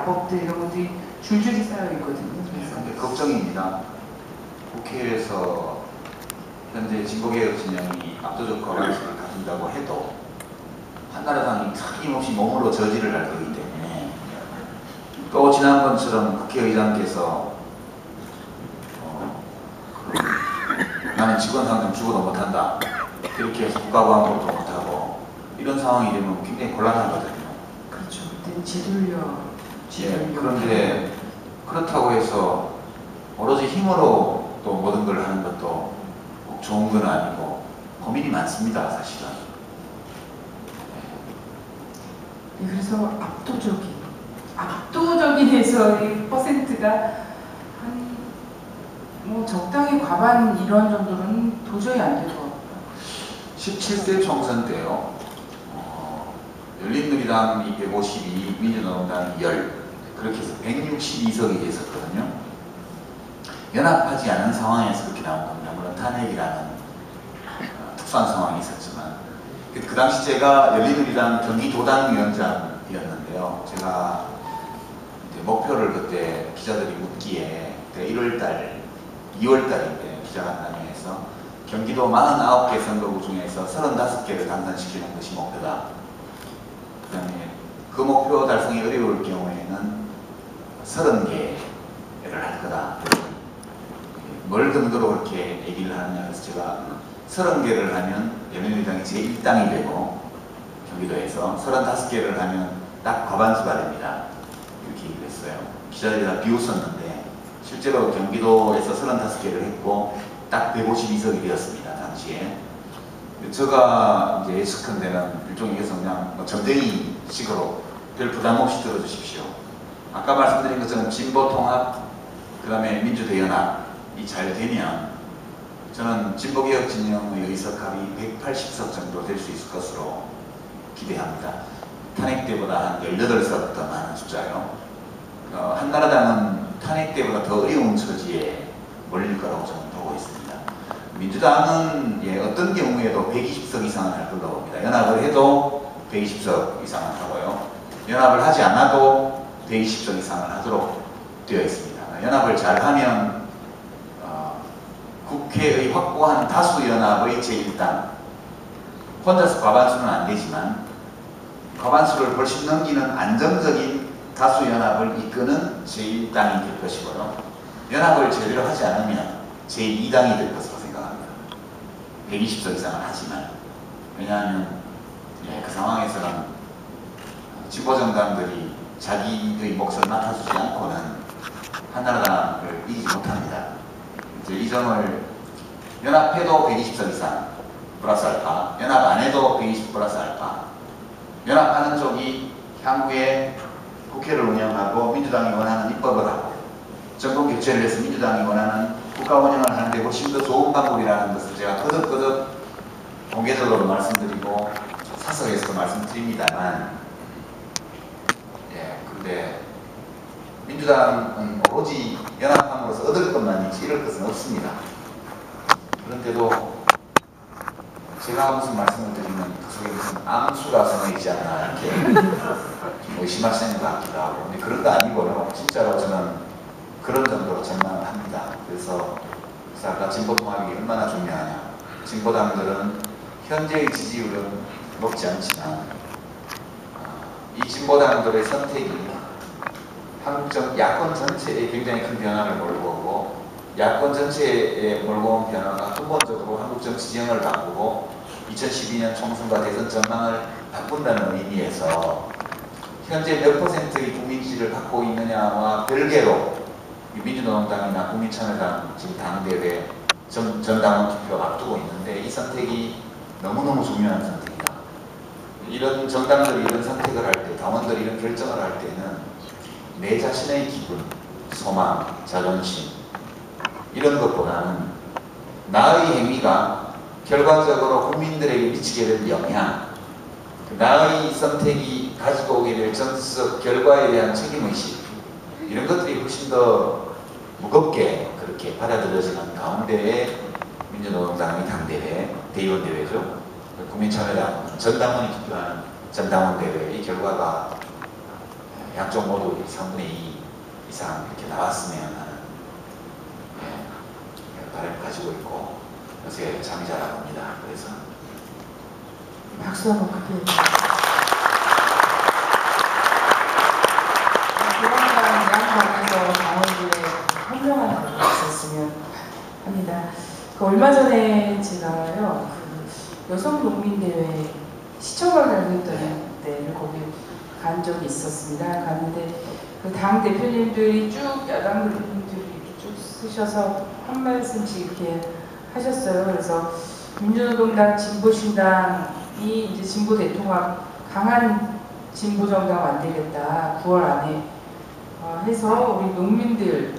야법들 이런 것들이 줄줄이 쌓여 있거든요. 그런데 걱정입니다. 국회에서 현재 진보개혁 진영이 압도적 과반수를 가진다고 해도 한나라당이 틀림없이 몸으로 저지를 할 거기 때문에 또 지난번처럼 국회의장께서 나는 직권상정 죽어도 못한다 이렇게 해서 국가보안법도 못하고 이런 상황이 되면 굉장히 곤란하거든요. 그렇죠. 그때는 지돌려. 그런데 그렇다고 해서 오로지 힘으로 또 모든 걸 하는 것도 꼭 좋은 건 아니고 고민이 많습니다, 사실은. 네, 그래서 압도적인에서 이 퍼센트가 한 뭐 적당히 과반 이런 정도는 도저히 안 될 것 같아요. 17대 총선 때요. 열린우리당이 152, 민주노동당이 10, 그렇게 해서 162석이 됐었거든요. 연합하지 않은 상황에서 그렇게 나온 겁니다. 물론 탄핵이라는 특수한 상황이 있었지만 그 당시 제가 열린우리당 경기도당위원장이었는데요. 제가 이제 목표를 그때 기자들이 묻기에 1월달, 2월달인데 기자간담회에서 경기도 49개 선거구 중에서 35개를 당선시키는 것이 목표다. 그 다음에 그 목표 달성이 어려울 경우에는 30개를 할 거다. 뭘 근거로 그렇게 얘기를 하느냐 해서 제가 30개를 하면 열린우리당이 제1당이 되고 경기도에서 35개를 하면 딱 과반수가 됩니다. 이렇게 얘기를 했어요. 기자들이 다 비웃었는데 실제로 경기도에서 35개를 했고 딱 152석이 되었습니다. 당시에. 제가 이제 예측한 데는 일종의 그냥 점쟁이 식으로 별 부담 없이 들어주십시오. 아까 말씀드린 것처럼 진보통합, 그 다음에 민주대연합이 잘 되면 저는 진보개혁 진영의 의석합이 180석 정도 될 수 있을 것으로 기대합니다. 탄핵 때보다 한 18석 더 많은 숫자요. 한나라당은 탄핵 때보다 더 어려운 처지에 몰릴 거라고 저는 보고 있습니다. 민주당은 어떤 경우에도 120석 이상은 할 걸로 봅니다. 연합을 해도 120석 이상은 하고요. 연합을 하지 않아도 120석 이상을 하도록 되어 있습니다. 연합을 잘하면 국회의 확고한 다수연합의 제1당, 혼자서 과반수는 안 되지만 과반수를 훨씬 넘기는 안정적인 다수연합을 이끄는 제1당이 될 것이고요. 연합을 제대로 하지 않으면 제2당이 될 것으로 생각합니다. 120석 이상은 하지만. 왜냐하면 그 상황에서는 진보정당들이 자기의 몫을 맡아주지 않고는 한나라당을 이기지 못합니다. 이제 이 점을 연합해도 120석 이상 플러스 알파, 연합 안 해도 120 플러스 알파, 연합하는 쪽이 향후에 국회를 운영하고 민주당이 원하는 입법을 하고 정권 교체를 해서 민주당이 원하는 국가 운영을 하는데 훨씬 더 좋은 방법이라는 것을 제가 거듭거듭 공개적으로 말씀드리고 사석에서도 말씀드립니다만, 근데 민주당은 오로지 연합함으로써 얻을 것만 있지 잃을 것은 없습니다. 그런데도 제가 무슨 말씀을 드리면 그 속에 무슨 암수가 숨어있지 않나 이렇게 좀 의심하시는 것 같기도 하고, 근데 그런 거 아니고요. 진짜로 저는 그런 정도로 전망을 합니다. 그래서 아까 진보통합이 얼마나 중요하냐. 진보당들은 현재의 지지율은 높지 않지만 이 진보당들의 선택이 한국 야권 전체에 굉장히 큰 변화를 몰고 오고, 야권 전체에 몰고 온 변화가 근본적으로 한국 정치 지형을 바꾸고 2012년 총선과 대선 전망을 바꾼다는 의미에서 현재 몇 퍼센트의 국민 지지를 갖고 있느냐와 별개로 민주노동당이나 국민참여당 지금 당대회 전당원 투표 앞두고 있는데, 이 선택이 너무너무 중요한 선택이다. 이런 정당들이 이런 선택을 할 때, 당원들이 이런 결정을 할 때는 내 자신의 기분, 소망, 자존심 이런 것보다는 나의 행위가 결과적으로 국민들에게 미치게 될 영향, 나의 선택이 가지고 오게 될 정치적 결과에 대한 책임의식, 이런 것들이 훨씬 더 무겁게 그렇게 받아들여지는 가운데에 민주노동당의 당대회, 대의원대회죠. 국민참여당, 전당원이 투표하는 전당원대회, 이 결과가 양쪽 모두 3분의 2 이상 이렇게 나왔으면 하는 바람을 가지고 있고 요새 잠이 잘 안 옵니다. 그래서 박수 한번 크게. 조만간 양방에서 강원도에 현명한 날이 있었으면 합니다. 그 얼마 전에 제가요, 그 여성 농민대회 시청을 했던 때를 거기 간 적이 있었습니다. 갔는데 그 당 대표님들이 쭉 야당 대표님들이 이렇게 쭉 쓰셔서 한 말씀씩 이렇게 하셨어요. 그래서 민주노동당, 진보신당이 이제 진보 대통합 강한 진보 정당 만들겠다. 9월 안에 해서 우리 농민들이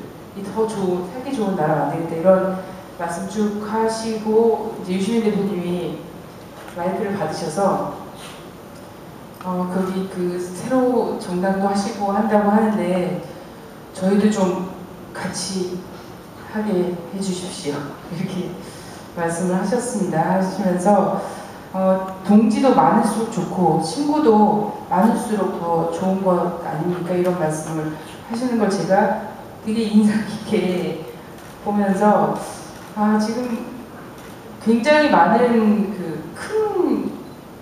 더 좋은, 살기 좋은 나라 만들겠다. 이런 말씀 쭉 하시고 이제 유시민 대표님이 마이크를 받으셔서 거기 그 새로 정당도 하시고 한다고 하는데 저희도 좀 같이 하게 해주십시오. 이렇게 말씀을 하셨습니다. 하시면서 동지도 많을수록 좋고 친구도 많을수록 더 좋은 것 아닙니까? 이런 말씀을 하시는 걸 제가 되게 인상 깊게 보면서 지금 굉장히 많은 그 큰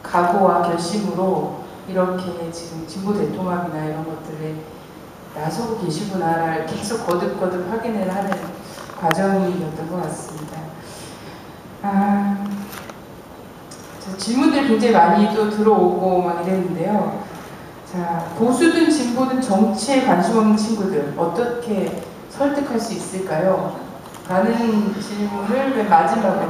각오와 결심으로 이렇게 지금 진보 대통합이나 이런 것들에 나서고 계시구나를 계속 거듭거듭 확인을 하는 과정이었던 것 같습니다. 질문들이 굉장히 많이 또 들어오고 막 이랬는데요. 자, 보수든 진보든 정치에 관심 없는 친구들 어떻게 설득할 수 있을까요? 라는 질문을 맨 마지막으로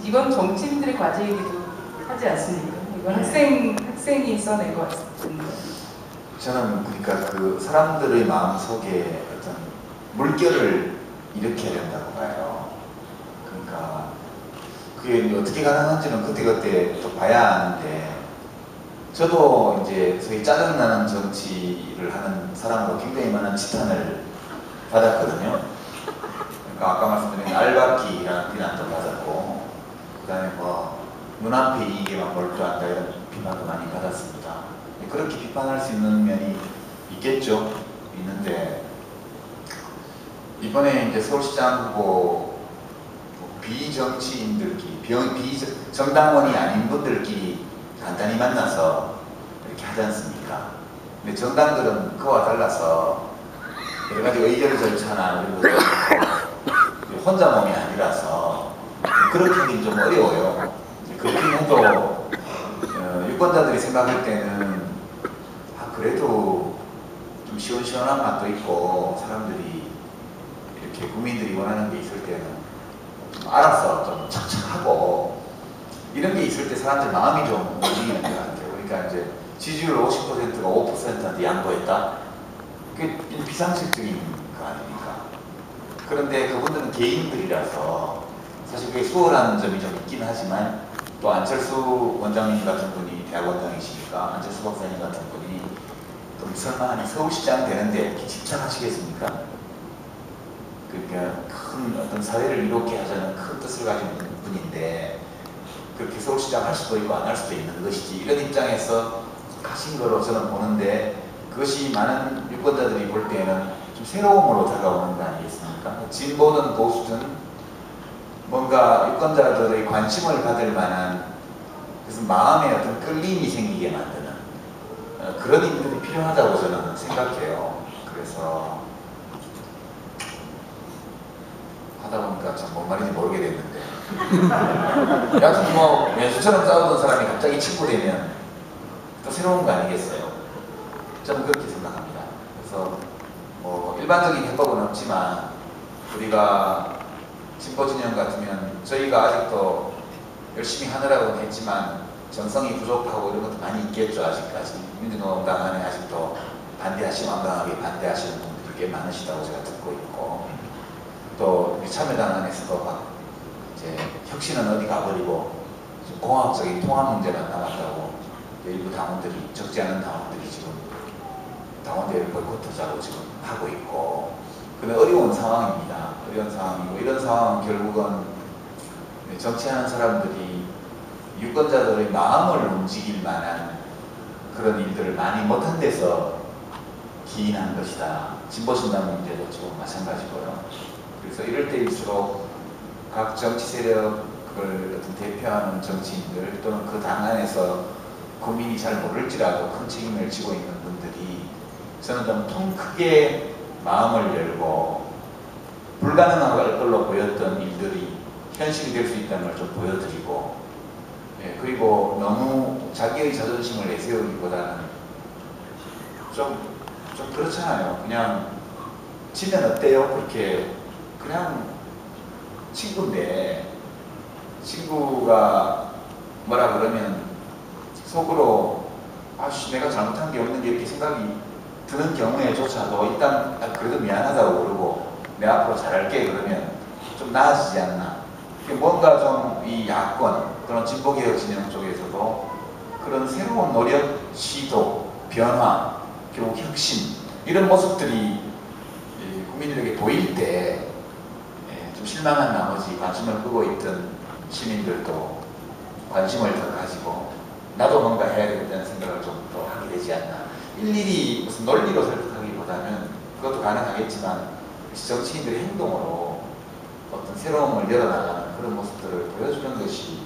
이건 정치인들의 과제이기도 하지 않습니까? 이건 학생이 써낸 것 같습니다. 저는 그러니까 그 사람들의 마음속에 어떤 물결을 일으켜야 된다고 봐요. 그러니까 그게 어떻게 가능한지는 그때그때 또 봐야 하는데 저도 이제 소위 짜증나는 정치를 하는 사람으로 굉장히 많은 지탄을 받았거든요. 그러니까 아까 말씀드린 알박기라는 비난도 받았고 그 다음에 뭐 눈앞에 이익에만 몰두한다 이런 비판도 많이 받았습니다. 그렇게 비판할 수 있는 면이 있겠죠. 있는데 이번에 이제 서울시장 후보 비정치인들끼리 정당원이 아닌 분들끼리 간단히 만나서 이렇게 하지 않습니까? 근데 정당들은 그와 달라서 여러 가지 의견 절차나 이런 것들 혼자 몸이 아니라서 그렇게 하긴 좀 어려워요. 그렇긴 해도 유권자들이 생각할 때는 그래도 좀 시원시원한 맛도 있고 사람들이 이렇게 국민들이 원하는 게 있을 때는 좀 알아서 좀 착착하고 이런 게 있을 때 사람들 마음이 좀 움직이는 것 같아요. 그러니까 이제 지지율 50%가 5%한테 양보했다? 그게 비상식적인 거 아닙니까? 그런데 그분들은 개인들이라서 사실 그게 수월한 점이 좀 있긴 하지만 또 안철수 원장님 같은 분이 대학 원장이시니까 안철수 박사님 같은 분이 또 설마 아니 서울시장 되는데 이렇게 집착하시겠습니까? 그러니까 큰 어떤 사회를 이롭게 하자는 큰 뜻을 가진 분인데 그렇게 서울시장 할 수도 있고 안 할 수도 있는 것이지 이런 입장에서 가신 거로 저는 보는데 그것이 많은 유권자들이 볼 때는 좀 새로움으로 다가오는 거 아니겠습니까? 진보든 보수든 뭔가 유권자들의 관심을 받을 만한 그래서 마음에 어떤 끌림이 생기게 만드는 그런 인물이 필요하다고 저는 생각해요. 그래서 하다 보니까 참 뭔 말인지 모르게 됐는데 여하튼 뭐 왼수처럼 싸우던 사람이 갑자기 친구 되면 또 새로운 거 아니겠어요? 저는 그렇게 생각합니다. 그래서 뭐 일반적인 해법은 없지만 우리가 진보 진영 같으면 저희가 아직도 열심히 하느라고 했지만 정성이 부족하고 이런 것도 많이 있겠죠. 아직까지 민주노동당 안에 아직도 완강하게 반대하시는 분들이 꽤 많으시다고 제가 듣고 있고 또 참여당 안에서도 막 이제 혁신은 어디 가버리고 공학적인 통합 문제만 남았다고 일부 당원들이 적지 않은 당원들이 지금 당원대회를 보이콧하자고 지금 하고 있고 근데 어려운 상황입니다. 어려운 상황이고 이런 상황은 결국은 정치하는 사람들이 유권자들의 마음을 움직일 만한 그런 일들을 많이 못한 데서 기인한 것이다. 진보신당 문제도 지금 마찬가지고요. 그래서 이럴 때일수록 각 정치 세력을 어떤 대표하는 정치인들 또는 그 당 안에서 국민이 잘 모를지라도 큰 책임을 지고 있는 분들이 저는 좀 통 크게 마음을 열고 불가능한 걸로 보였던 일들이 현실이 될 수 있다는 걸 좀 보여드리고, 예, 그리고 너무 자기의 자존심을 내세우기보다는 좀 그렇잖아요. 그냥 지면 어때요? 그렇게 그냥 친구인데 친구가 뭐라 그러면 속으로 아씨 내가 잘못한 게 없는 게 이렇게 생각이 드는 경우에조차도 일단 그래도 미안하다고 그러고 내 앞으로 잘할게 그러면 좀 나아지지 않나. 뭔가 좀 이 야권 그런 진보개혁 진영 쪽에서도 그런 새로운 노력, 시도, 변화, 결국 혁신 이런 모습들이 국민들에게 보일 때 좀 실망한 나머지 관심을 끄고 있던 시민들도 관심을 더 가지고 나도 뭔가 해야 되겠다는 생각을 좀 더 하게 되지 않나. 일일이 무슨 논리로 설득하기보다는 그것도 가능하겠지만 정치인들의 행동으로 어떤 새로움을 열어나가는 그런 모습들을 보여주는 것이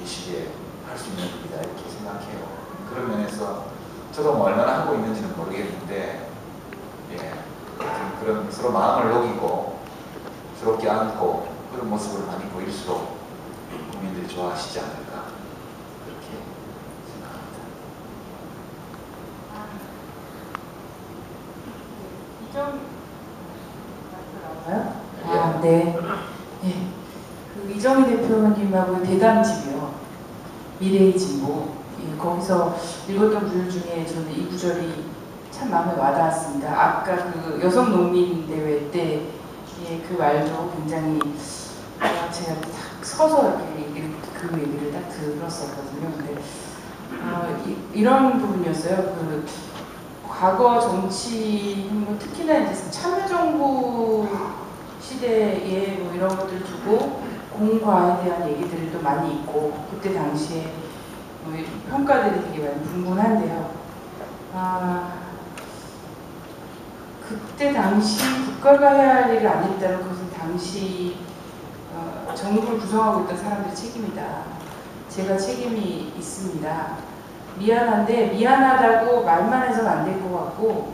이 시기에 할 수 있는 일이다 이렇게 생각해요. 그런 면에서 저도 뭐 얼마나 하고 있는지는 모르겠는데, 예, 그런 서로 마음을 녹이고 서로 껴안고 그런 모습을 많이 보일수록 국민들이 좋아하시지 않을까 그렇게 생각합니다. 네. 네. 그 이정희 대표님하고 대담집이요. 미래의 진보. 예, 거기서 읽었던 구절 중에 저는 이 구절이 참 마음에 와닿았습니다. 아까 그 여성 농민 대회 때 그 말도 굉장히 제가 딱 서서 그 얘기를 딱 들었었거든요. 근데 이런 부분이었어요. 그 과거 정치, 특히나 이제 참여정부 시대에 뭐 이런 것들 두고 공과에 대한 얘기들이 또 많이 있고 그때 당시에 뭐 평가들이 되게 많이 분분한데요. 그때 당시 국가가 해야 할 일을 안 했다는 것은 당시 정부를 구성하고 있던 사람들의 책임이다. 제가 책임이 있습니다. 미안한데 미안하다고 말만 해서는 안 될 것 같고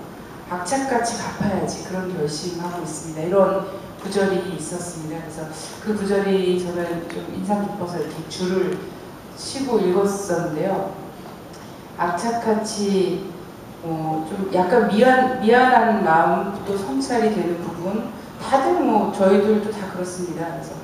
악착같이 갚아야지 그런 결심하고 있습니다. 이런 구절이 있었습니다. 그래서 그 구절이 저는 좀 인상 깊어서 이렇게 줄을 치고 읽었었는데요. 악착같이 좀 약간 미안한 마음도 성찰이 되는 부분, 다들 뭐 저희들도 다 그렇습니다. 그래서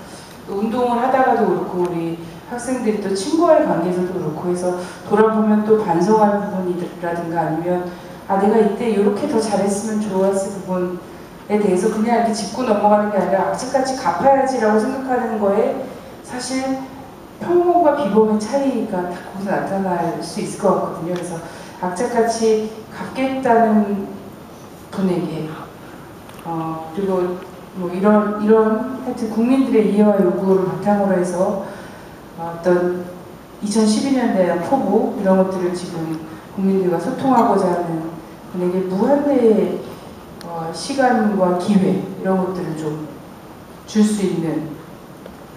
운동을 하다가도 그렇고 우리 학생들이 또 친구와의 관계에서도 그렇고 해서 돌아보면 또 반성할 부분이라든가 아니면 내가 이때 이렇게 더 잘했으면 좋았을 부분에 대해서 그냥 이렇게 짚고 넘어가는 게 아니라 악착같이 갚아야지라고 생각하는 거에 사실 평범과 비범의 차이가 다 거기서 나타날 수 있을 것 같거든요. 그래서 악착같이 갚겠다는 분에게 그리고 뭐 이런 하여튼 국민들의 이해와 요구를 바탕으로 해서 어떤 2012년대 포부 이런 것들을 지금 국민들과 소통하고자 하는 분에게 무한대의 시간과 기회 이런 것들을 좀 줄 수 있는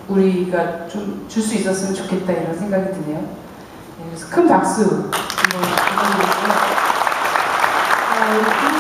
우리가 좀 줄 수 있었으면 좋겠다 이런 생각이 드네요. 네, 그래서 큰 박수 한번 부탁드리고요.